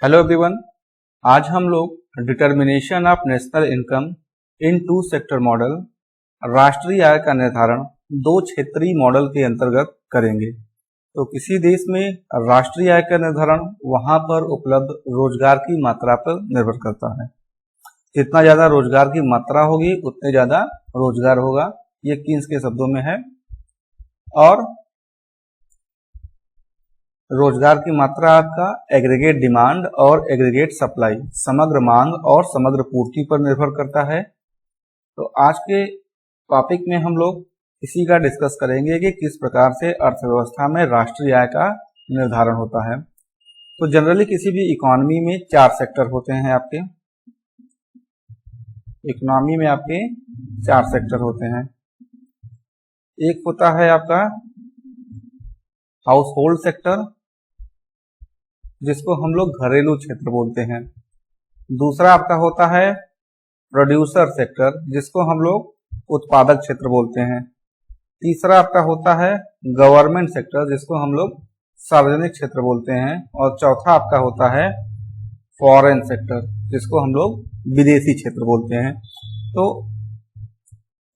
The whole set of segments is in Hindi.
Hello everyone. आज हम लोग determination of national income in two sector model राष्ट्रीय आय का निर्धारण दो क्षेत्रीय मॉडल के अंतर्गत करेंगे। तो किसी देश में राष्ट्रीय आय का निर्धारण वहां पर उपलब्ध रोजगार की मात्रा पर निर्भर करता है। जितना ज्यादा रोजगार की मात्रा होगी उतने ज्यादा रोजगार होगा, ये कीन्स के शब्दों में है। और रोजगार की मात्रा आपका एग्रीगेट डिमांड और एग्रीगेट सप्लाई, समग्र मांग और समग्र पूर्ति पर निर्भर करता है। तो आज के टॉपिक में हम लोग इसी का डिस्कस करेंगे कि किस प्रकार से अर्थव्यवस्था में राष्ट्रीय आय का निर्धारण होता है। तो जनरली किसी भी इकोनॉमी में 4 सेक्टर होते हैं। आपके इकोनॉमी में आपके 4 सेक्टर होते हैं। एक होता है आपका हाउस होल्ड सेक्टर, जिसको हम लोग घरेलू क्षेत्र बोलते हैं। दूसरा आपका होता है प्रोड्यूसर सेक्टर, जिसको हम लोग उत्पादक क्षेत्र बोलते हैं। तीसरा आपका होता है गवर्नमेंट सेक्टर, जिसको हम लोग सार्वजनिक क्षेत्र बोलते हैं। और चौथा आपका होता है फॉरेन सेक्टर, जिसको हम लोग विदेशी क्षेत्र बोलते हैं। तो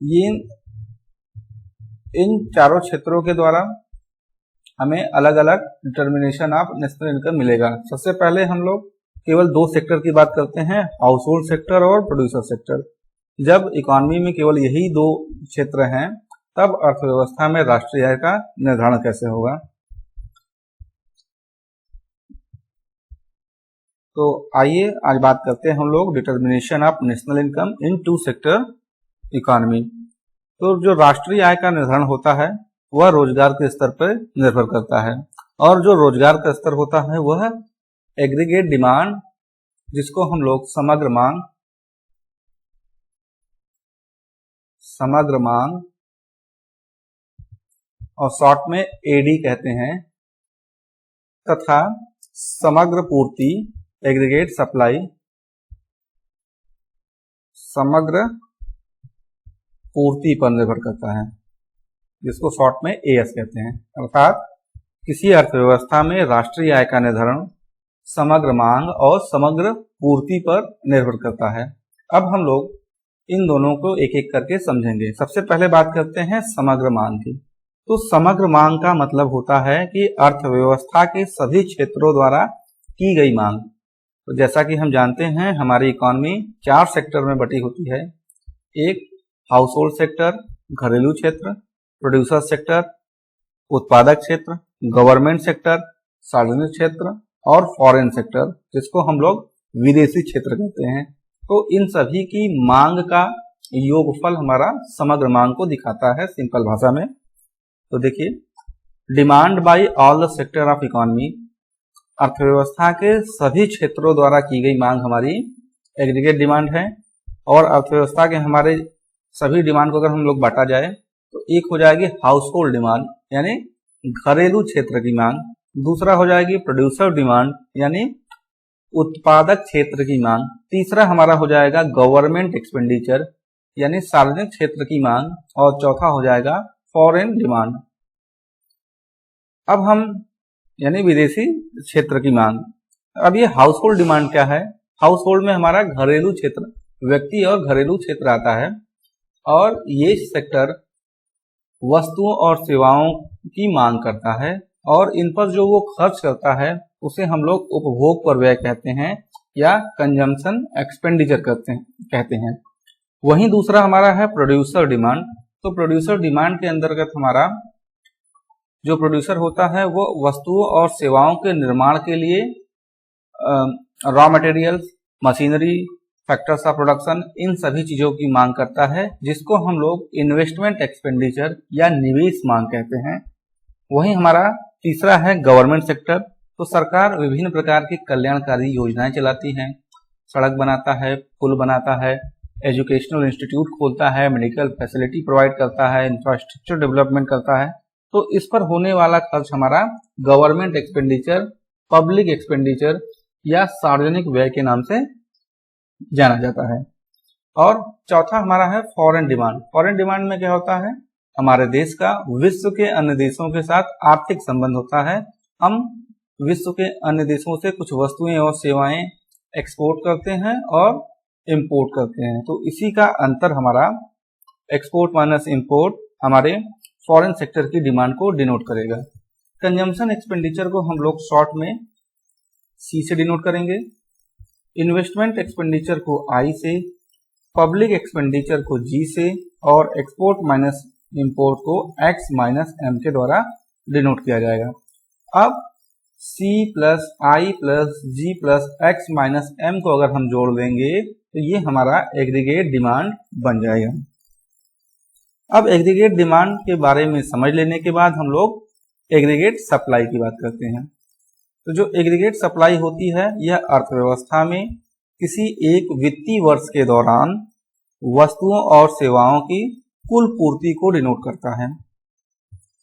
ये इन चारों क्षेत्रों के द्वारा हमें अलग अलग डिटर्मिनेशन ऑफ नेशनल इनकम मिलेगा। सबसे पहले हम लोग केवल 2 सेक्टर की बात करते हैं, हाउस होल्ड सेक्टर और प्रोड्यूसर सेक्टर। जब इकोनॉमी में केवल यही 2 क्षेत्र हैं, तब अर्थव्यवस्था में राष्ट्रीय आय का निर्धारण कैसे होगा। तो आइए आज बात करते हैं हम लोग determination of national income in 2 sector economy. तो जो राष्ट्रीय आय का निर्धारण होता है वह रोजगार के स्तर पर निर्भर करता है। और जो रोजगार का स्तर होता है वह एग्रीगेट डिमांड, जिसको हम लोग समग्र मांग और शॉर्ट में एडी कहते हैं, तथा समग्र पूर्ति एग्रीगेट सप्लाई, समग्र पूर्ति पर निर्भर करता है, जिसको शॉर्ट में एएस कहते हैं। अर्थात किसी अर्थव्यवस्था में राष्ट्रीय आय का निर्धारण समग्र मांग और समग्र पूर्ति पर निर्भर करता है। अब हम लोग इन दोनों को एक एक करके समझेंगे। सबसे पहले बात करते हैं समग्र मांग की। तो समग्र मांग का मतलब होता है कि अर्थव्यवस्था के सभी क्षेत्रों द्वारा की गई मांग। तो जैसा कि हम जानते हैं हमारी इकोनॉमी 4 सेक्टर में बटी होती है। एक हाउस होल्ड सेक्टर, घरेलू क्षेत्र, प्रोड्यूसर सेक्टर, उत्पादक क्षेत्र, गवर्नमेंट सेक्टर, सार्वजनिक क्षेत्र और फॉरेन सेक्टर, जिसको हम लोग विदेशी क्षेत्र कहते हैं। तो इन सभी की मांग का योगफल हमारा समग्र मांग को दिखाता है सिंपल भाषा में। तो देखिए, demand by all the sector of economy, अर्थव्यवस्था के सभी क्षेत्रों द्वारा की गई मांग हमारी एग्रीगेट डिमांड है। और अर्थव्यवस्था के हमारे सभी डिमांड को अगर हम लोग बांटा जाए तो एक हो जाएगी हाउस होल्ड डिमांड यानी घरेलू क्षेत्र की मांग, दूसरा हो जाएगी प्रोड्यूसर डिमांड यानी उत्पादक क्षेत्र की मांग, तीसरा हमारा हो जाएगा गवर्नमेंट एक्सपेंडिचर यानी सार्वजनिक क्षेत्र की मांग, और चौथा हो जाएगा फॉरेन डिमांड। अब हम यानी विदेशी क्षेत्र की मांग। अब ये हाउस होल्ड डिमांड क्या है? हाउस होल्ड में हमारा घरेलू क्षेत्र, व्यक्ति और घरेलू क्षेत्र आता है। और ये सेक्टर वस्तुओं और सेवाओं की मांग करता है और इन पर जो वो खर्च करता है उसे हम लोग उपभोग पर व्यय कहते हैं या कंजम्पशन एक्सपेंडिचर कहते हैं। वहीं दूसरा हमारा है प्रोड्यूसर डिमांड। तो प्रोड्यूसर डिमांड के अंतर्गत हमारा जो प्रोड्यूसर होता है वो वस्तुओं और सेवाओं के निर्माण के लिए raw materials, machinery, factors of production, इन सभी चीजों की मांग करता है, जिसको हम लोग इन्वेस्टमेंट एक्सपेंडिचर या निवेश मांग कहते हैं। वहीं हमारा तीसरा है गवर्नमेंट सेक्टर। तो सरकार विभिन्न प्रकार की कल्याणकारी योजनाएं चलाती है, सड़क बनाता है, पुल बनाता है, एजुकेशनल इंस्टीट्यूट खोलता है, मेडिकल फैसिलिटी प्रोवाइड करता है, इंफ्रास्ट्रक्चर डेवलपमेंट करता है। तो इस पर होने वाला खर्च हमारा गवर्नमेंट एक्सपेंडिचर, पब्लिक एक्सपेंडिचर या सार्वजनिक व्यय के नाम से जाना जाता है। और चौथा हमारा है फॉरेन डिमांड। फॉरेन डिमांड में क्या होता है? हमारे देश का विश्व के अन्य देशों के साथ आर्थिक संबंध होता है। हम विश्व के अन्य देशों से कुछ वस्तुएं और सेवाएं एक्सपोर्ट करते हैं और इंपोर्ट करते हैं। तो इसी का अंतर हमारा एक्सपोर्ट माइनस इंपोर्ट हमारे फॉरेन सेक्टर की डिमांड को डिनोट करेगा। कंजम्पशन एक्सपेंडिचर को हम लोग शॉर्ट में सी से डिनोट करेंगे, इन्वेस्टमेंट एक्सपेंडिचर को आई से, पब्लिक एक्सपेंडिचर को जी से और एक्सपोर्ट माइनस इंपोर्ट को एक्स माइनस एम के द्वारा डिनोट किया जाएगा। अब C प्लस आई प्लस जी प्लस एक्स माइनस एम को अगर हम जोड़ देंगे तो ये हमारा एग्रीगेट डिमांड बन जाएगा। अब एग्रीगेट डिमांड के बारे में समझ लेने के बाद हम लोग एग्रीगेट सप्लाई की बात करते हैं। तो जो एग्रीगेट सप्लाई होती है यह अर्थव्यवस्था में किसी एक वित्तीय वर्ष के दौरान वस्तुओं और सेवाओं की कुल पूर्ति को डिनोट करता है।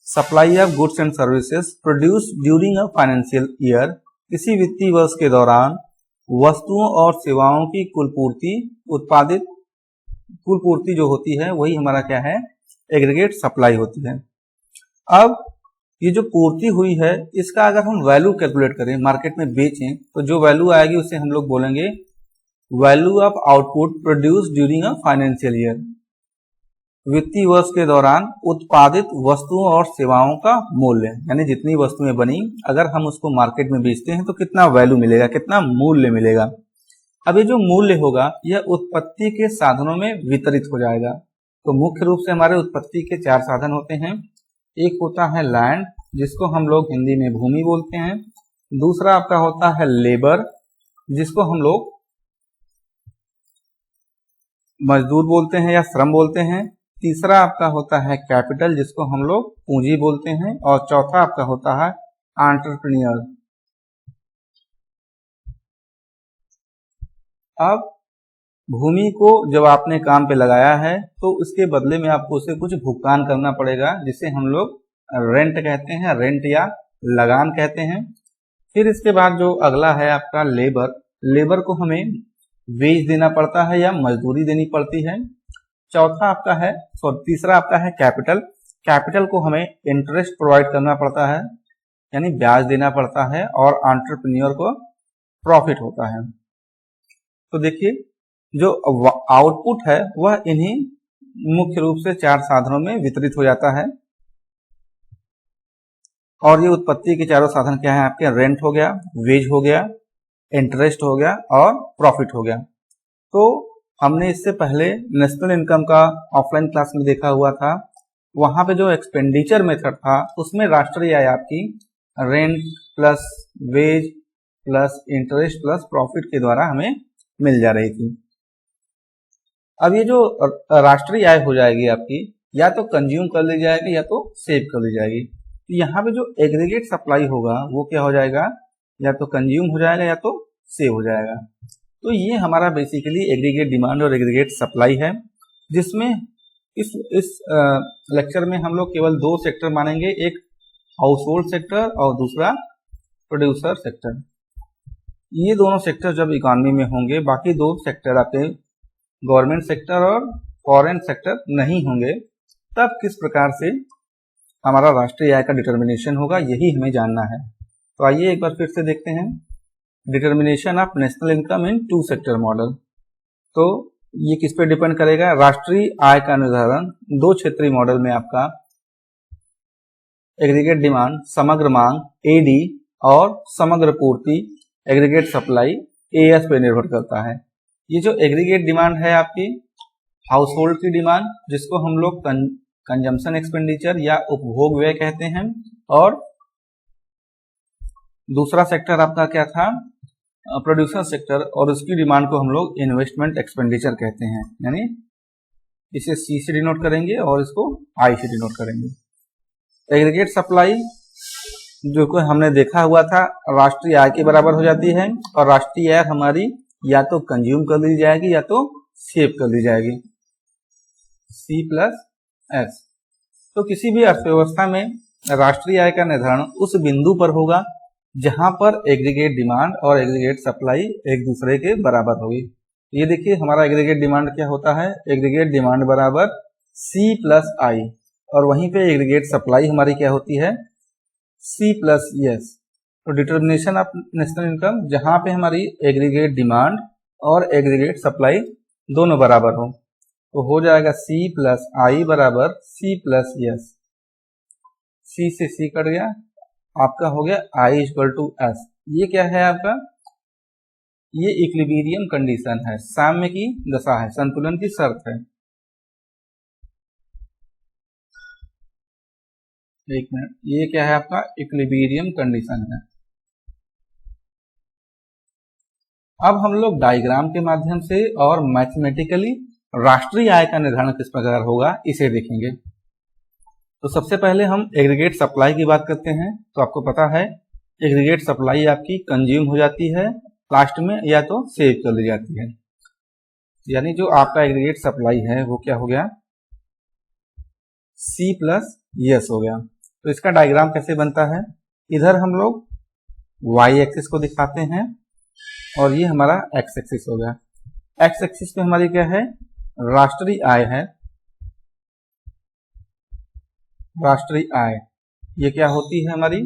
Supply of goods and services produce during a financial year, किसी वित्तीय वर्ष के दौरान वस्तुओं और सेवाओं की कुल पूर्ति जो होती है वही हमारा क्या है, एग्रीगेट सप्लाई होती है। अब ये जो पूर्ति हुई है इसका अगर हम वैल्यू कैलकुलेट करें, मार्केट में बेचें, तो जो वैल्यू आएगी उसे हम लोग बोलेंगे value of output produce during a financial year. वित्तीय वर्ष के दौरान उत्पादित वस्तुओं और सेवाओं का मूल्य, यानी जितनी वस्तुएं बनी अगर हम उसको मार्केट में बेचते हैं तो कितना वैल्यू मिलेगा, कितना मूल्य मिलेगा। अब ये जो मूल्य होगा यह उत्पत्ति के साधनों में वितरित हो जाएगा। तो मुख्य रूप से हमारे उत्पत्ति के 4 साधन होते हैं। एक होता है लैंड, जिसको हम लोग हिंदी में भूमि बोलते हैं। दूसरा आपका होता है लेबर, जिसको हम लोग मजदूर बोलते हैं या श्रम बोलते हैं। तीसरा आपका होता है कैपिटल, जिसको हम लोग पूंजी बोलते हैं। और चौथा आपका होता है एंटरप्रेन्योर। अब भूमि को जब आपने काम पे लगाया है तो उसके बदले में आपको उसे कुछ भुगतान करना पड़ेगा, जिसे हम लोग रेंट कहते हैं, रेंट या लगान कहते हैं। फिर इसके बाद जो अगला है आपका लेबर, लेबर को हमें वेज देना पड़ता है या मजदूरी देनी पड़ती है। तीसरा आपका है कैपिटल, कैपिटल को हमें इंटरेस्ट प्रोवाइड करना पड़ता है, यानी ब्याज देना पड़ता है। और एंटरप्रेन्योर को प्रॉफिट होता है। तो देखिए जो आउटपुट है वह इन्हीं मुख्य रूप से 4 साधनों में वितरित हो जाता है। और ये उत्पत्ति के चारों साधन क्या है आपके, रेंट हो गया, वेज हो गया, इंटरेस्ट हो गया और प्रॉफिट हो गया। तो हमने इससे पहले नेशनल इनकम का ऑफलाइन क्लास में देखा हुआ था, वहां पे जो एक्सपेंडिचर मेथड था उसमें राष्ट्रीय आय आपकी rent plus wage plus interest plus profit के द्वारा हमें मिल जा रही थी। अब ये जो राष्ट्रीय आय हो जाएगी आपकी, या तो कंज्यूम कर ली जाएगी या तो सेव कर ली जाएगी। तो यहाँ पे जो एग्रीगेट सप्लाई होगा वो क्या हो जाएगा, या तो कंज्यूम हो जाएगा या तो सेव हो जाएगा। तो ये हमारा बेसिकली एग्रीगेट डिमांड और एग्रीगेट सप्लाई है, जिसमें इस लेक्चर में हम लोग केवल 2 सेक्टर मानेंगे, एक हाउस होल्ड सेक्टर और दूसरा प्रोड्यूसर सेक्टर। ये दोनों सेक्टर जब इकोनॉमी में होंगे, बाकी 2 सेक्टर आपके गवर्नमेंट सेक्टर और फॉरेन सेक्टर नहीं होंगे, तब किस प्रकार से हमारा राष्ट्रीय आय का डिटर्मिनेशन होगा यही हमें जानना है। तो आइए एक बार फिर से देखते हैं determination of national income in 2 sector model. तो ये किस पे डिपेंड करेगा, राष्ट्रीय आय का निर्धारण 2 क्षेत्रीय मॉडल में आपका एग्रीगेट डिमांड समग्र मांग एडी और समग्र पूर्ति एग्रीगेट सप्लाई एएस पे निर्भर करता है। ये जो एग्रीगेट डिमांड है आपकी हाउस होल्ड की डिमांड, जिसको हम लोग कंजम्पशन एक्सपेंडिचर या उपभोग व्यय कहते हैं। और दूसरा सेक्टर आपका क्या था, प्रोड्यूसर सेक्टर, और उसकी डिमांड को हम लोग इन्वेस्टमेंट एक्सपेंडिचर कहते हैं, यानी इसे सी से डिनोट करेंगे और इसको आई से डिनोट करेंगे। एग्रीगेट सप्लाई जो को हमने देखा हुआ था राष्ट्रीय आय के बराबर हो जाती है, और राष्ट्रीय आय हमारी या तो कंज्यूम कर ली जाएगी या तो सेव कर ली जाएगी, C प्लस S। तो किसी भी अर्थव्यवस्था में राष्ट्रीय आय का निर्धारण उस बिंदु पर होगा जहां पर एग्रीगेट डिमांड और एग्रीगेट सप्लाई एक दूसरे के बराबर होगी। ये देखिए हमारा एग्रीगेट डिमांड क्या होता है, एग्रीगेट डिमांड बराबर C प्लस I, और वहीं पे एग्रीगेट सप्लाई हमारी क्या होती है, C प्लस S। तो डिटर्मिनेशन ऑफ नेशनल इनकम जहां पे हमारी एग्रीगेट डिमांड और एग्रीगेट सप्लाई दोनों बराबर हो, तो हो जाएगा C प्लस आई बराबर C प्लस एस। C से C कट गया, आपका हो गया I इक्वल टू एस। ये क्या है आपका, ये इक्विलिब्रियम कंडीशन है, साम्य की दशा है, संतुलन की शर्त है। एक मिनट, ये क्या है आपका, इक्विलिब्रियम कंडीशन है। अब हम लोग डायग्राम के माध्यम से और मैथमेटिकली राष्ट्रीय आय का निर्धारण किस प्रकार होगा इसे देखेंगे। तो सबसे पहले हम एग्रीगेट सप्लाई की बात करते हैं। तो आपको पता है एग्रीगेट सप्लाई आपकी कंज्यूम हो जाती है लास्ट में, या तो सेव कर ली जाती है। यानी जो आपका एग्रीगेट सप्लाई है वो क्या हो गया, C प्लस एस हो गया। तो इसका डायग्राम कैसे बनता है, इधर हम लोग y एक्सिस को दिखाते हैं और ये हमारा x एक्सिस हो गया। x एक्सिस पे हमारी क्या है, राष्ट्रीय आय है। राष्ट्रीय आय ये क्या होती है हमारी,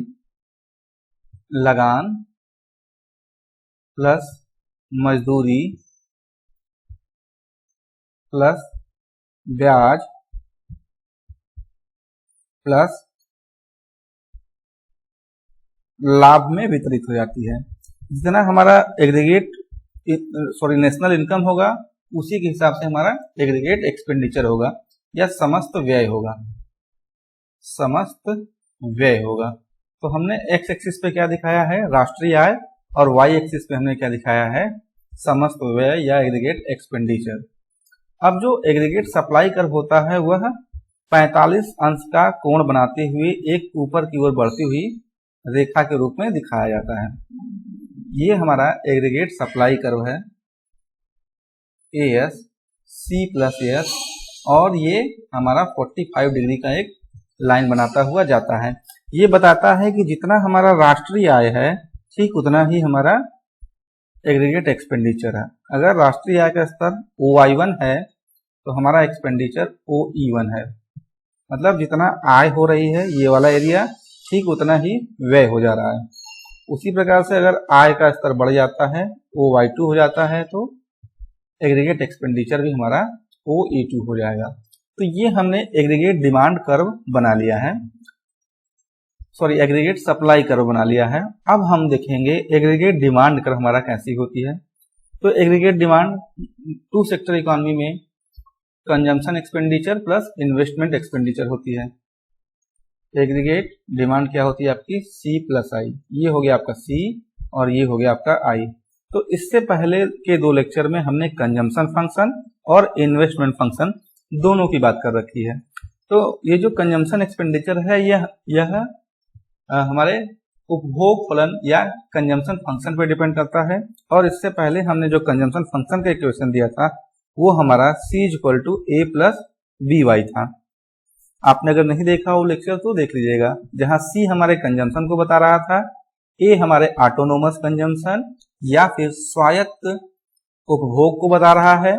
लगान प्लस मजदूरी प्लस ब्याज प्लस लाभ में वितरित हो जाती है। जितना हमारा एग्रीगेट नेशनल इनकम होगा उसी के हिसाब से हमारा एग्रीगेट एक्सपेंडिचर होगा या समस्त व्यय होगा, समस्त व्यय होगा। तो हमने एक्स एक्सिस पे क्या दिखाया है, राष्ट्रीय आय, और वाई एक्सिस पे हमने क्या दिखाया है, समस्त व्यय या एग्रीगेट एक्सपेंडिचर। अब जो एग्रीगेट सप्लाई कर होता है वह 45 अंश का कोण बनाते हुए एक ऊपर की ओर बढ़ती हुई रेखा के रूप में दिखाया जाता है। ये हमारा एग्रीगेट सप्लाई कर्व है AS C प्लस एस, और ये हमारा 45 डिग्री का एक लाइन बनाता हुआ जाता है। ये बताता है कि जितना हमारा राष्ट्रीय आय है ठीक उतना ही हमारा एग्रीगेट एक्सपेंडिचर है। अगर राष्ट्रीय आय का स्तर OI1 है तो हमारा एक्सपेंडिचर OE1 है। मतलब जितना आय हो रही है ये वाला एरिया ठीक उतना ही व्यय हो जा रहा है। उसी प्रकार से अगर आय का स्तर बढ़ जाता है OY2 हो जाता है तो एग्रीगेट एक्सपेंडिचर भी हमारा OE2 हो जाएगा। तो ये हमने एग्रीगेट डिमांड कर्व बना लिया है, एग्रीगेट सप्लाई कर्व बना लिया है। अब हम देखेंगे एग्रीगेट डिमांड कर्व हमारा कैसी होती है। तो aggregate demand two sector economy में consumption expenditure plus investment expenditure होती है। एग्रीगेट डिमांड क्या होती है आपकी, C प्लस आई। ये हो गया आपका C और ये हो गया आपका I। तो इससे पहले के दो लेक्चर में हमने कंजम्पशन फंक्शन और इन्वेस्टमेंट फंक्शन दोनों की बात कर रखी है। तो ये जो कंजम्पशन एक्सपेंडिचर है यह हमारे उपभोग फलन या कंजम्पशन फंक्शन पर डिपेंड करता है। और इससे पहले हमने जो कंजम्पशन फंक्शन का इक्वेशन दिया था वो हमारा C equal to A plus BY था। आपने अगर नहीं देखा वो लेक्चर तो देख लीजिएगा, जहां C हमारे कंजम्पशन को बता रहा था, A हमारे ऑटोनोमस कंजम्पशन या फिर स्वायत्त उपभोग को बता रहा है,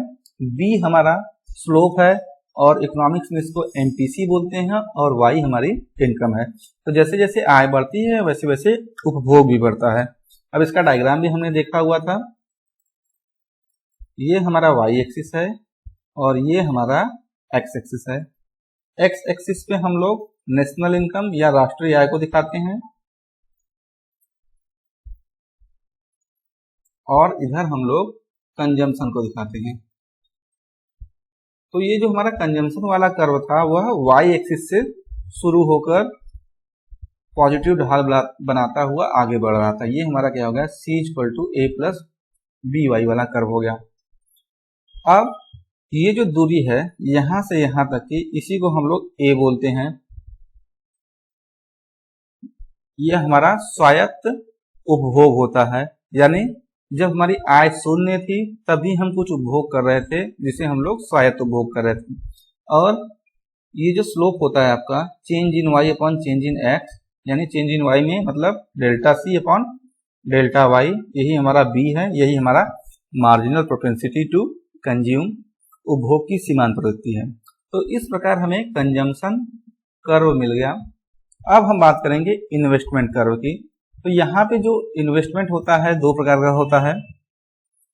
B हमारा स्लोप है और इकोनॉमिक्स में इसको MPC बोलते हैं, और Y हमारी इनकम है। तो जैसे जैसे आय बढ़ती है वैसे वैसे उपभोग भी बढ़ता है। अब इसका डायग्राम भी हमने देखा हुआ था। ये हमारा Y एक्सिस है और ये हमारा X एक्सिस है। X एक्सिस पे हम लोग नेशनल इनकम या राष्ट्रीय आय को दिखाते हैं और इधर हम लोग कंजम्पशन को दिखाते हैं। तो ये जो हमारा कंजम्पशन वाला कर्व था वह Y एक्सिस से शुरू होकर पॉजिटिव ढाल बनाता हुआ आगे बढ़ रहा था। ये हमारा क्या हो गया, C equal to A plus BY वाला कर्व हो गया। अब ये जो दूरी है यहां से यहां तक की, इसी को हम लोग A बोलते हैं। यह हमारा स्वायत्त उपभोग होता है, यानी जब हमारी आय शून्य थी तभी हम कुछ उपभोग कर रहे थे जिसे हम लोग स्वायत्त उपभोग कर रहे थे। और ये जो स्लोप होता है आपका change in Y upon change in X, यानी चेंज इन Y में मतलब delta C upon delta Y, यही हमारा B है, यही हमारा मार्जिनल प्रोपेंसिटी टू कंज्यूम, उपभोग की सीमांत प्रवृत्ति है। तो इस प्रकार हमें कंजम्पशन कर्व मिल गया। अब हम बात करेंगे इन्वेस्टमेंट कर्व की। तो यहाँ पे जो इन्वेस्टमेंट होता है दो प्रकार का होता है,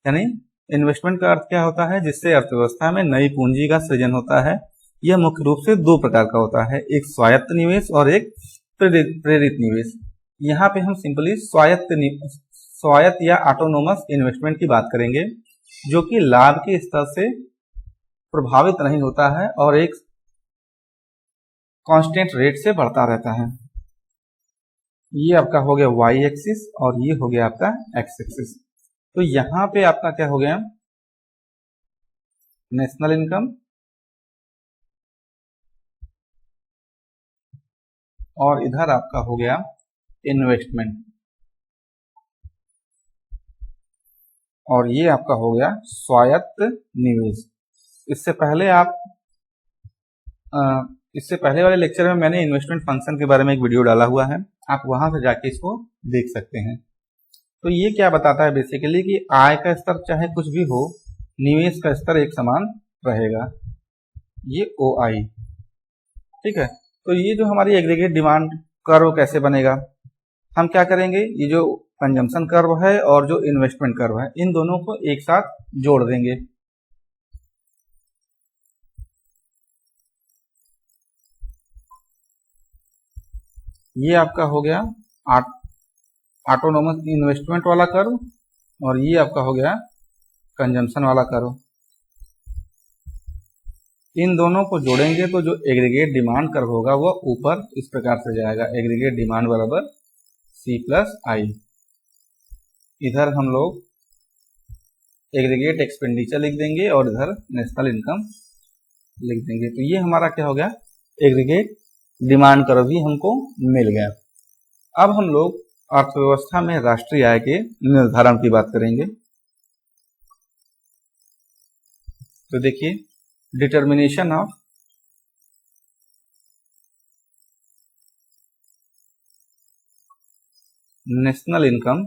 यानी इन्वेस्टमेंट का अर्थ क्या होता है, जिससे अर्थव्यवस्था में नई पूंजी का सृजन होता है। यह मुख्य रूप से दो प्रकार का होता है, एक स्वायत्त निवेश और एक प्रेरित निवेश। यहाँ पे हम सिंपली स्वायत्त या ऑटोनोमस इन्वेस्टमेंट की बात करेंगे, जो कि लाभ के स्तर से प्रभावित नहीं होता है और एक कांस्टेंट रेट से बढ़ता रहता है। ये आपका हो गया वाई एक्सिस और ये हो गया आपका एक्स एक्सिस। तो यहाँ पे आपका क्या हो गया, नेशनल इनकम और इधर आपका हो गया इन्वेस्टमेंट, और ये आपका हो गया स्वायत्त निवेश। इससे पहले वाले लेक्चर में मैंने इन्वेस्टमेंट फंक्शन के बारे में एक वीडियो डाला हुआ है, आप वहां से जाके इसको देख सकते हैं। तो ये क्या बताता है बेसिकली कि आय का स्तर चाहे कुछ भी हो, निवेश का स्तर एक समान रहेगा, ये OI। ठीक है, तो ये जो हमारी एग्रीगेट डिमांड कर्व कैसे बनेगा, हम क्या करेंगे, ये जो कंजम्पशन कर्व है और जो इन्वेस्टमेंट कर्व है, इन दोनों को एक साथ जोड़ देंगे। ये आपका हो गया ऑटोनोमस इन्वेस्टमेंट वाला कर्व और ये आपका हो गया कंजम्पशन वाला कर्व। इन दोनों को जोड़ेंगे तो जो एग्रीगेट डिमांड कर्व होगा वह ऊपर इस प्रकार से जाएगा, एग्रीगेट डिमांड बराबर C+I। इधर हम लोग एग्रीगेट एक्सपेंडिचर लिख देंगे और इधर नेशनल इनकम लिख देंगे। तो ये हमारा क्या हो गया, एग्रीगेट डिमांड कर्व भी हमको मिल गया। अब हम लोग अर्थव्यवस्था में राष्ट्रीय आय के निर्धारण की बात करेंगे। तो देखिए, determination of national income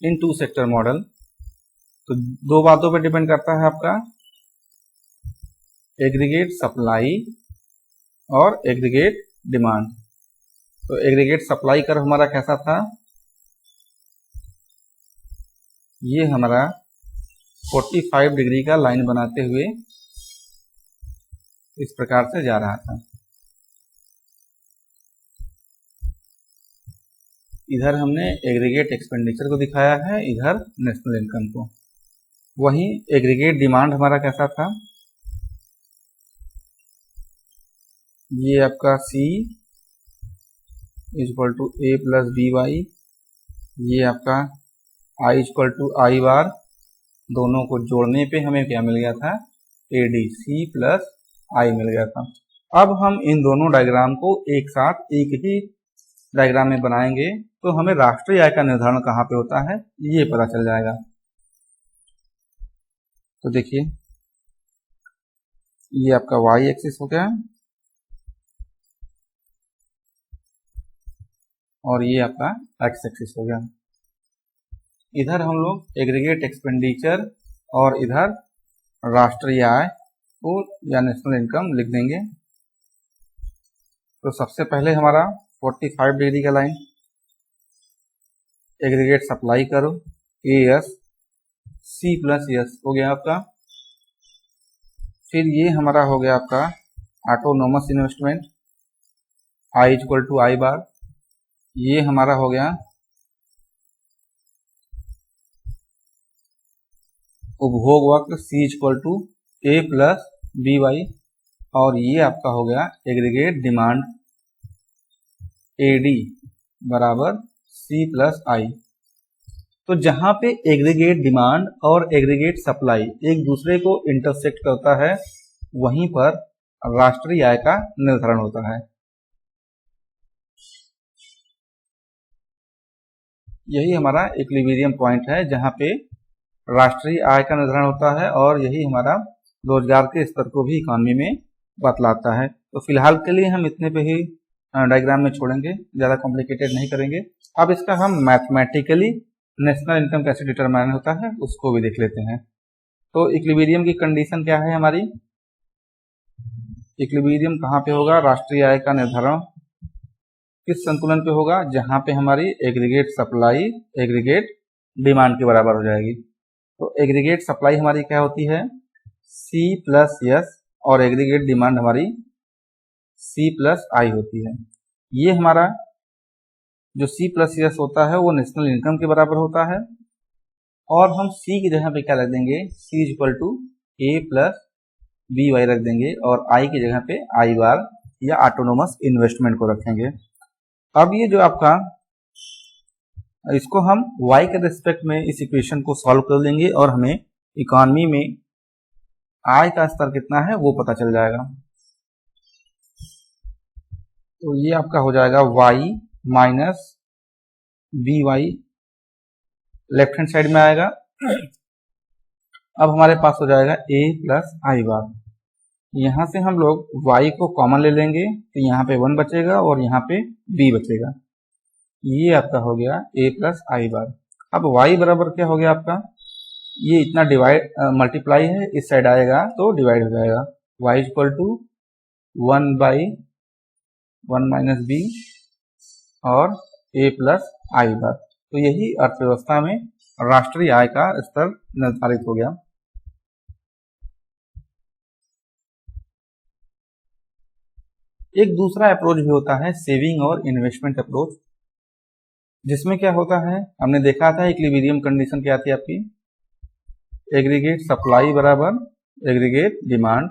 in two sector model. तो दो बातों पर डिपेंड करता है आपका, एग्रीगेट सप्लाई और एग्रीगेट डिमांड। तो एग्रीगेट सप्लाई कर्व हमारा कैसा था, ये हमारा 45 डिग्री का लाइन बनाते हुए इस प्रकार से जा रहा था। इधर हमने एग्रीगेट एक्सपेंडिचर को दिखाया है, इधर नेशनल इनकम को। वहीं एग्रीगेट डिमांड हमारा कैसा था, ये आपका C = A + BY, ये आपका I = I बार, दोनों को जोड़ने पे हमें क्या मिल गया था, AD, C+I मिल गया था। अब हम इन दोनों डायग्राम को एक साथ एक ही डायग्राम में बनाएंगे तो हमें राष्ट्रीय आय का निर्धारण कहाँ पे होता है ये पता चल जाएगा। तो देखिए, ये आपका वाई एक्सिस हो गया और ये आपका एक्स एक्सिस हो गया। इधर हम लोग एग्रीगेट एक्सपेंडिचर और इधर राष्ट्रीय आय को या नेशनल इनकम लिख देंगे। तो सबसे पहले हमारा 45 डिग्री का लाइन, एग्रीगेट सप्लाई करो AS C+S हो गया आपका। फिर ये हमारा हो गया आपका ऑटोनोमस इन्वेस्टमेंट I = I बार, ये हमारा हो गया उपभोग वक्र C = A + BY और ये आपका हो गया एग्रीगेट डिमांड AD बराबर C+I। तो जहां पे एग्रीगेट डिमांड और एग्रीगेट सप्लाई एक दूसरे को इंटरसेक्ट करता है, वहीं पर राष्ट्रीय आय का निर्धारण होता है। यही हमारा इक्विलिब्रियम पॉइंट है जहां पे राष्ट्रीय आय का निर्धारण होता है और यही हमारा रोजगार के स्तर को भी इकॉनमी में बतलाता है। तो फिलहाल के लिए हम इतने पे ही डायग्राम में छोड़ेंगे, ज़्यादा कॉम्प्लिकेटेड नहीं करेंगे। अब इसका हम मैथमेटिकली नेशनल इनकम कैसे डिटरमाइन होता है उसको भी देख लेते हैं। तो इक्विलिब्रियम की कंडीशन क्या है हमारी, इक्विलिब्रियम कहाँ पे होगा? राष्ट्रीय आय का निर्धारण किस संतुलन पे होगा? जहां पे हमारी एग्रीगेट सप्लाई एग्रीगेट डिमांड के बराबर हो जाएगी। तो एग्रीगेट सप्लाई हमारी क्या होती है? C प्लस एस, और एग्रीगेट डिमांड हमारी C प्लस आई होती है। ये हमारा जो C प्लस एस होता है वो नेशनल इनकम के बराबर होता है, और हम C की जगह पे क्या रख देंगे? C equal to A plus B Y रख देंगे, और I की जगह पे आई बार या ऑटोनोमस इन्वेस्टमेंट को रखेंगे। अब ये जो आपका, इसको हम y के रिस्पेक्ट में इस इक्वेशन को सॉल्व कर लेंगे और हमें इकोनॉमी में आय का स्तर कितना है वो पता चल जाएगा। तो ये आपका हो जाएगा y minus B Y, left hand side में आएगा। अब हमारे पास हो जाएगा a प्लस आई बार। यहां से हम लोग y को कॉमन ले लेंगे, तो यहाँ पे 1 बचेगा और यहाँ पे b बचेगा। ये आपका हो गया a प्लस आई बार। अब y बराबर क्या हो गया आपका? ये इतना डिवाइड मल्टीप्लाई है, इस साइड आएगा तो डिवाइड हो जाएगा। y equal to 1 by 1 minus B और a प्लस आई बार। तो यही अर्थव्यवस्था में राष्ट्रीय आय का स्तर निर्धारित हो गया। एक दूसरा अप्रोच भी होता है सेविंग और इन्वेस्टमेंट अप्रोच, जिसमें क्या होता है, हमने देखा था इक्विलिब्रियम कंडीशन क्या थी आपकी? एग्रीगेट सप्लाई बराबर एग्रीगेट डिमांड।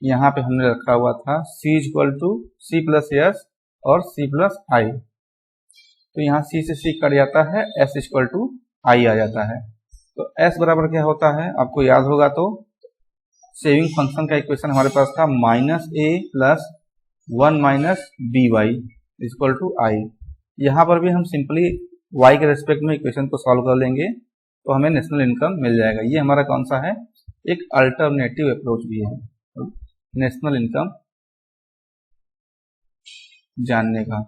यहाँ पे हमने रखा हुआ था C equal to C plus S और C प्लस आई। तो यहाँ C से C कट जाता है, S इक्वल टू आई आ जाता है। तो S बराबर क्या होता है? आपको याद होगा तो सेविंग फंक्शन का इक्वेशन हमारे पास था minus A plus 1 minus B Y equal to I. यहाँ पर भी हम सिंपली y के रेस्पेक्ट में इक्वेशन को सॉल्व कर लेंगे तो हमें नेशनल इनकम मिल जाएगा। ये हमारा कौन सा है? एक अल्टरनेटिव अप्रोच भी है नेशनल इनकम जानने का।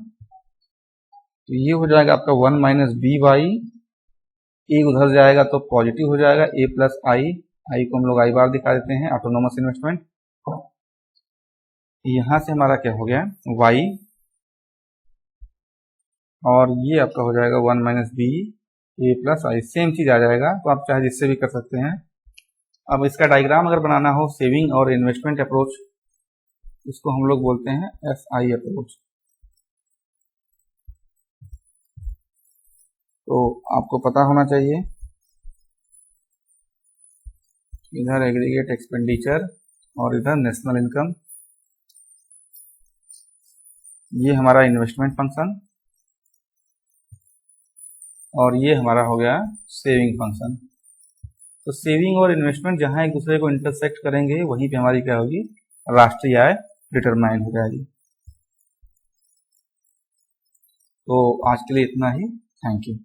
तो ये हो जाएगा आपका 1 माइनस बी वाई, ए उधर जाएगा तो पॉजिटिव हो जाएगा, a प्लस आई, आई को हम लोग आई बार दिखा देते हैं, ऑटोनोमस इन्वेस्टमेंट। यहां से हमारा क्या हो गया? y, और ये आपका हो जाएगा 1 माइनस बी ए प्लस आई, सेम चीज आ जाएगा। तो आप चाहे जिससे भी कर सकते हैं। अब इसका डायग्राम अगर बनाना हो सेविंग और इन्वेस्टमेंट अप्रोच, इसको हम लोग बोलते हैं SI अप्रोच। तो आपको पता होना चाहिए, इधर एग्रीगेट एक्सपेंडिचर और इधर नेशनल इनकम, ये हमारा इन्वेस्टमेंट फंक्शन, और ये हमारा हो गया सेविंग फंक्शन। तो सेविंग और इन्वेस्टमेंट जहां एक दूसरे को इंटरसेक्ट करेंगे वहीं पे हमारी क्या होगी? राष्ट्रीय आय डिटरमाइन हो जाएगी। तो आज के लिए इतना ही। Thank you.